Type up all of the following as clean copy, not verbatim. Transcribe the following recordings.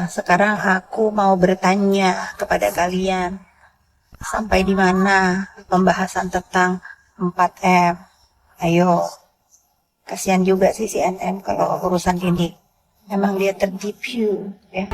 Sekarang aku mau bertanya kepada kalian, sampai di mana pembahasan tentang 4M? Ayo, kasihan juga sih si NM kalau urusan ini. Emang dia tertipu, ya.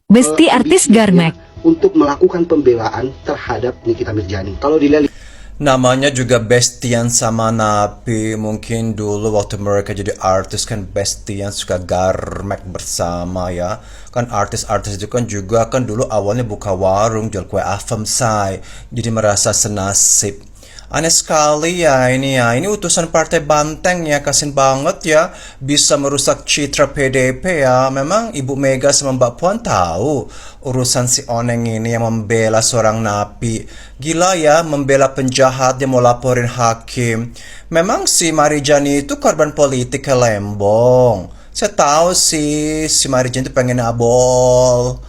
Besti artis Garmek untuk melakukan pembelaan terhadap Nikita Mirzani. Kalau dilihat namanya juga Bestian sama Napi. Mungkin dulu waktu mereka jadi artis kan Bestian suka garmek bersama ya. Kan artis-artis itu kan juga kan dulu awalnya buka warung jual kue afam say. Jadi merasa senasib. Aneh sekali ya ini ya. Ini utusan Partai Banteng ya, kasian banget ya. Bisa merusak citra PDP ya. Memang Ibu Mega sama Mbak Puan tahu urusan si Oneng ini yang membela seorang napi. Gila ya, membela penjahat, dia mau laporin hakim. Memang si Marijani itu korban politik ke Lembong. Saya tahu sih si Marijani itu pengen abol.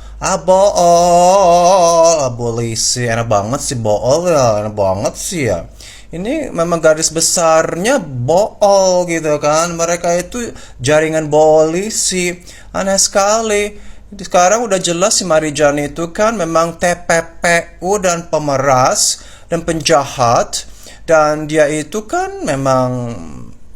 Abolisi, enak banget sih bool ya, enak banget sih ya. Ini memang garis besarnya bool gitu kan. Mereka itu jaringan polisi, aneh sekali. Sekarang udah jelas si Marijani itu kan memang TPPU dan pemeras dan penjahat. Dan dia itu kan memang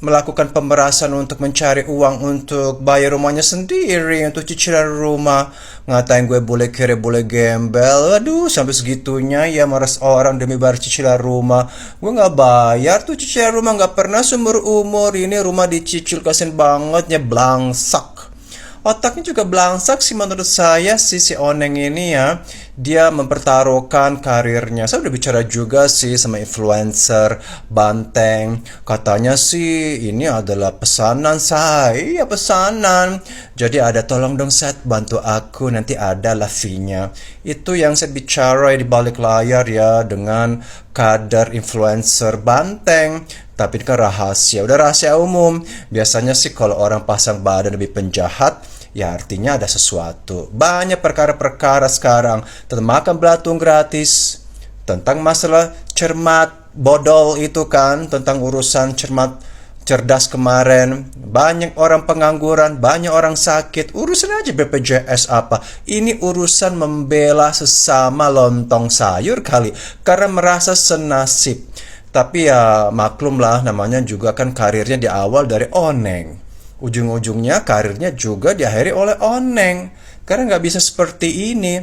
melakukan pemerasan untuk mencari uang untuk bayar rumahnya sendiri, untuk cicilan rumah. Ngatain gue boleh kere boleh gembel. Aduh, sampai segitunya ya meres orang demi bayar cicilan rumah. Gue nggak bayar tuh cicilan rumah, nggak pernah seumur umur. Ini rumah dicicil, kasian banget ya, blangsak. Otaknya juga belangsak sih menurut saya si Oneng ini ya. Dia mempertaruhkan karirnya. Saya udah bicara juga sih sama influencer Banteng. Katanya sih ini adalah pesanan saya. Iya pesanan. Jadi ada tolong dong Seth bantu aku, nanti ada lah fee-nya. Itu yang saya bicara di balik layar ya dengan kadar influencer Banteng. Tapi ini kan rahasia, udah rahasia umum. Biasanya sih kalau orang pasang badan lebih penjahat, ya artinya ada sesuatu. Banyak perkara-perkara sekarang tentang makan belatung gratis, tentang masalah cermat bodol itu kan, tentang urusan cermat cerdas kemarin. Banyak orang pengangguran, banyak orang sakit. Urusan aja BPJS apa. Ini urusan membela sesama lontong sayur kali, karena merasa senasib. Tapi ya maklum lah, namanya juga kan karirnya di awal dari Oneng. Ujung-ujungnya karirnya juga diakhiri oleh Oneng. Karena nggak bisa seperti ini.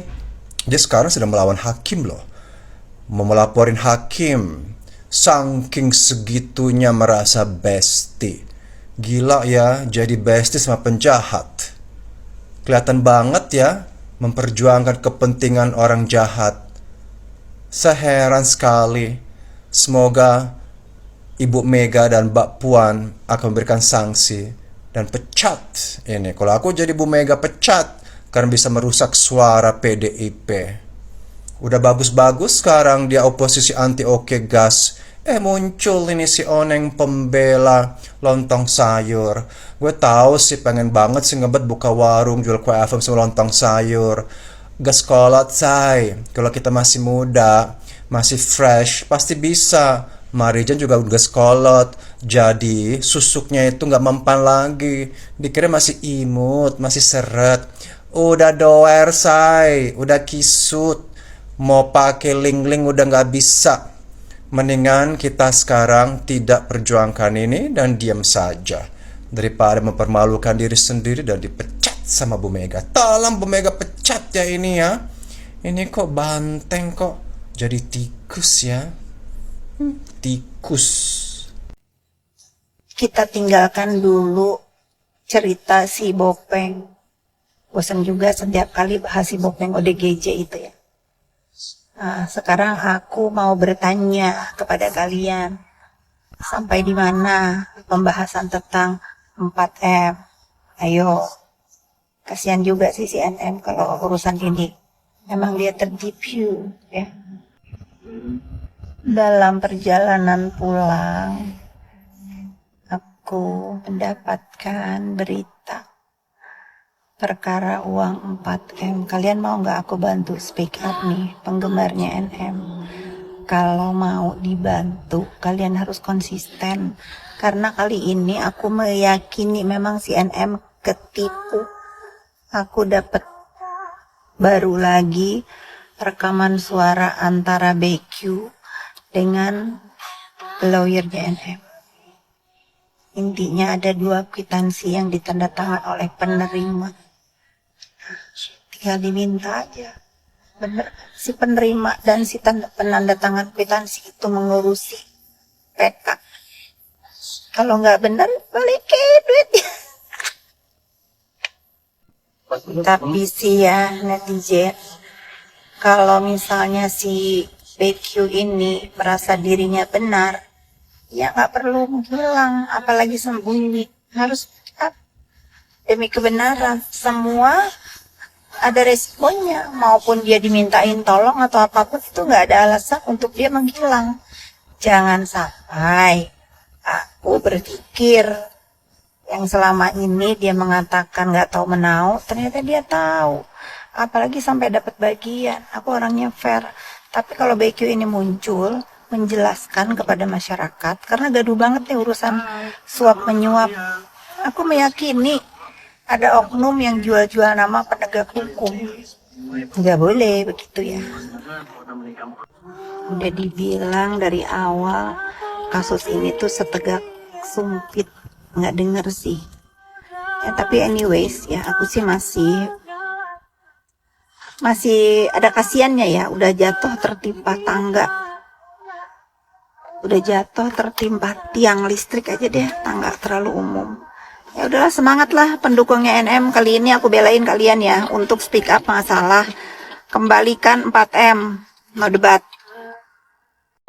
Dia sekarang sedang melawan hakim loh. Mau melaporin hakim. Saking segitunya merasa bestie. Gila ya, jadi bestie sama penjahat. Kelihatan banget ya, memperjuangkan kepentingan orang jahat. Seheran sekali. Semoga Ibu Mega dan Mbak Puan akan memberikan sanksi dan pecat ini. Kalau aku jadi Bu Mega pecat karena bisa merusak suara PDIP. Udah bagus-bagus sekarang dia oposisi anti oke gas. Muncul ini si Oneng pembela lontong sayur. Gue tahu sih pengen banget sih ngebet buka warung jual kue afam sama lontong sayur. Gas kolot say. Kalau kita masih muda, masih fresh, pasti bisa. Marijan juga udah sekolot, jadi susuknya itu nggak mempan lagi. Dikira masih imut, masih seret. Udah doer say, udah kisut. Mau pakai ling-ling udah nggak bisa. Mendingan kita sekarang tidak perjuangkan ini dan diam saja. Daripada mempermalukan diri sendiri dan dipecat sama Bu Mega. Tolong Bu Mega pecat ya ini ya. Ini kok Banteng kok jadi tikus ya. Tikus. Kita tinggalkan dulu cerita si Bopeng. Bosan juga setiap kali bahas si Bopeng ODGJ itu ya. Sekarang aku mau bertanya kepada kalian, sampai di mana pembahasan tentang 4M? Ayo, kasihan juga sih si NM kalau urusan ini. Emang dia tertipu, ya. Dalam perjalanan pulang, aku mendapatkan berita perkara uang 4M. Kalian mau nggak aku bantu speak up nih, penggemarnya NM? kalau mau dibantu kalian harus konsisten, karena kali ini aku meyakini memang si NM ketipu. Aku dapat baru lagi rekaman suara antara BQ dengan lawyernya NM. Intinya ada 2 kwitansi yang ditandatangan oleh penerima. Tinggal diminta aja. Bener, si penerima dan si penanda tangan kwitansi itu mengurusi PK. Kalau nggak benar, balikin duitnya. Tapi sih ya netizen, kalau misalnya si BQ ini merasa dirinya benar, ya nggak perlu menghilang, apalagi sembunyi. Harus demi kebenaran. Semua ada resikonya, maupun dia dimintain tolong atau apapun, itu nggak ada alasan untuk dia menghilang. Jangan sampai aku berpikir yang selama ini dia mengatakan nggak tahu menau, ternyata dia tahu. Apalagi sampai dapat bagian. Aku orangnya fair. Tapi kalau BQ ini muncul menjelaskan kepada masyarakat, karena gaduh banget nih urusan suap menyuap. Aku meyakini ada oknum yang jual-jual nama penegak hukum. Nggak boleh begitu ya. Udah dibilang dari awal kasus ini tuh setegak sumpit, nggak denger sih. Ya, tapi anyways ya, aku sih masih ada kasihannya ya. Udah jatuh tertimpa tangga, udah jatuh tertimpa tiang listrik aja deh, tangga terlalu umum. Ya udahlah, semangat lah pendukungnya NM. Kali ini aku belain kalian ya untuk speak up masalah kembalikan 4M, no debat.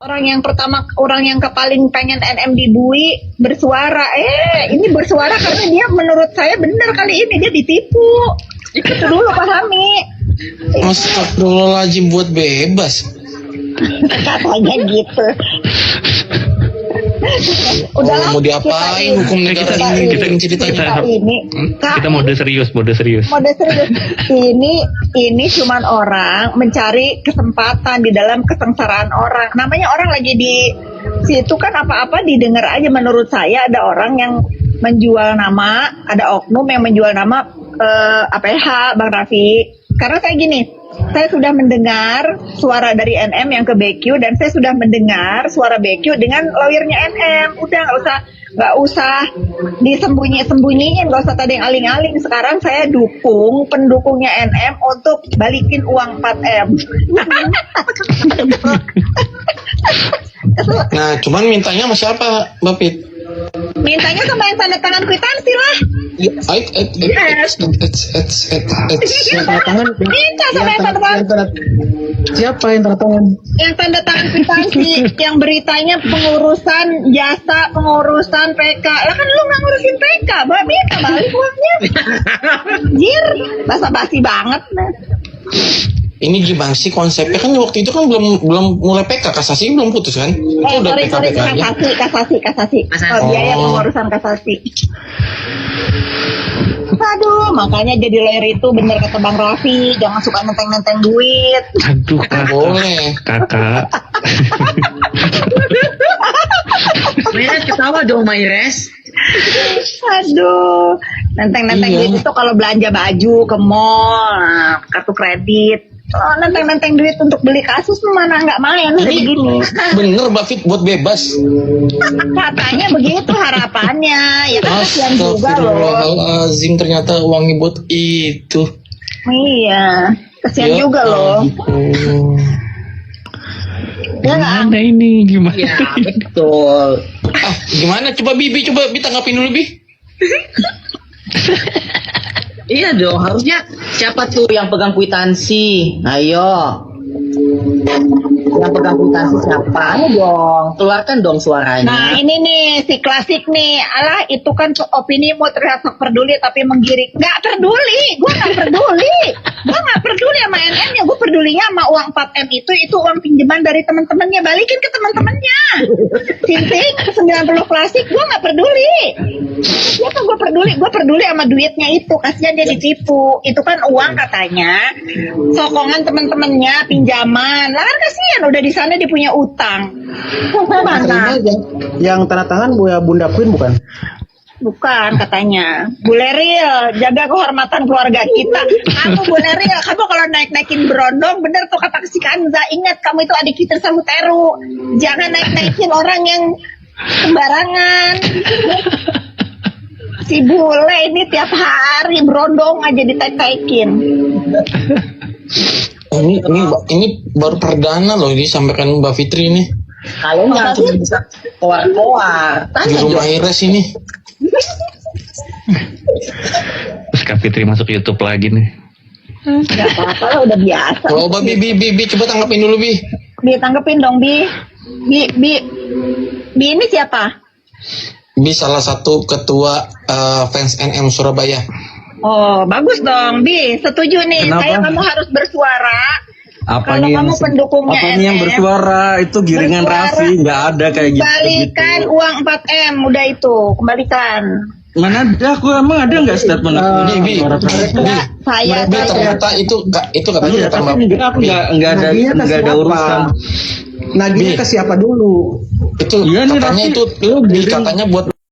Orang yang pertama, orang yang paling pengen NM dibui bersuara. Ini bersuara karena dia menurut saya benar kali ini dia ditipu. Itu dulu pahami. Astagfirullahaladzim, buat bebas. Katanya gitu. Udah mau diapain hukum negara ini? Ceritanya kita mode serius. Mode serius. Ini cuman orang mencari kesempatan di dalam kesengsaraan orang. Namanya orang lagi di situ kan, apa-apa didengar aja. Menurut saya ada orang yang menjual nama, ada oknum yang menjual nama APH, Bang Raffi. Karena saya gini, saya sudah mendengar suara dari NM yang ke BQ, dan saya sudah mendengar suara BQ dengan lawyernya NM. Udah nggak usah disembunyi-sembunyiin, nggak usah ada yang aling-aling. Sekarang saya dukung pendukungnya NM untuk balikin uang 4M. Nah, cuman mintanya sama siapa, Mbak Pit? Mintanya sama yang tanda tangan kwitansi lah. Yang tanda tangan. Minta sama yang tanda tangan. Siapa yang tanda tangan? Yang tanda tangan kwitansi, yang beritanya pengurusan jasa, pengurusan PK. Lah kan lu nggak ngurusin PK, minta balik uangnya. Jir, basa-basi banget. Ini gimana sih konsepnya? Kan waktu itu kan belum mulai PK, kasasi belum putus kan? Sorry, kasasi. Biaya pengurusan kasasi. Aduh, makanya jadi lawyer itu bener kata Bang Raffi, jangan suka nenteng-nenteng duit. Aduh, boleh. Kakak. Mayres ketawa dong, Mayres. Aduh, nenteng-nenteng duit itu kalau belanja baju ke mall, kartu kredit. Oh, nenteng-nenteng duit untuk beli kasus mana nggak main begini. Bener, Mbak Fit, buat bebas. Katanya begitu harapannya. Ya kan kasihan juga loh. Astagfirullahaladzim, ternyata uangnya buat itu. Iya, kasihan juga loh. Ya nggak? Gimana ini? Gimana? Ya, betul. Gimana? Coba Bibi, tanggapin dulu, Bi. Iya dong, harusnya siapa tuh yang pegang kwitansi? Ayo. Yang pegang kwitansi siapa? Ayo dong, keluarkan dong suaranya. Nah ini nih si klasik nih. Alah itu kan opinimu terlihat peduli tapi menggiring. Nggak peduli, gue nggak peduli. Gue nggak peduli sama NM ya. Gue pedulinya sama uang 4M itu uang pinjaman dari teman-temannya. Balikin ke teman-temannya. Sinting 90 klasik, gue nggak peduli. Siapa gue peduli? Gue peduli sama duitnya itu. Kasihan dia ditipu. Itu kan uang katanya sokongan teman-temannya pinjam pinjaman. Lah kan kasihan udah di sana dia punya utang. Mana? Yang tanda tangan Bunda Queen bukan? Bukan katanya. Bu Leril, jaga kehormatan keluarga kita. Kamu Bu Leril, kamu kalau naik-naikin berondong, bener tuh kata si Kanza. Ingat, kamu itu adik kita Sahuteru. Jangan naik-naikin orang yang sembarangan. Si bule ini tiap hari berondong aja ditaik-taikin. Ini baru perdana loh disampaikan Mbak Fitri ini. Kalian jangan cuma bisa keluar-keluar. Di Tanya rumah dong. Ires ini. Terus Kak Fitri masuk YouTube lagi nih. Gak apa-apa lah, udah biasa. Coba Bi, coba tanggapin dulu Bi. Bi, tanggepin dong, Bi. Bi ini siapa? Bi salah satu ketua fans NM Surabaya. Oh, bagus dong, Bi. Setuju nih. Kenapa? Saya kamu harus bersuara. Apa Kalau nih kamu pendukungnya apa nih yang NM, bersuara? Itu giringan bersuara. Raffi, nggak ada kayak gitu. Kembalikan uang 4M, udah itu. Kembalikan. Mana ada? Aku emang ada nggak statement aku? Ini Bi, Saya Bi ternyata itu katanya Iya, kata Mbak. tapi enggak, aku nggak ada urusan. Nagihnya ke siapa dulu? Itu Iya, nih, katanya Raffi. itu Bi katanya buat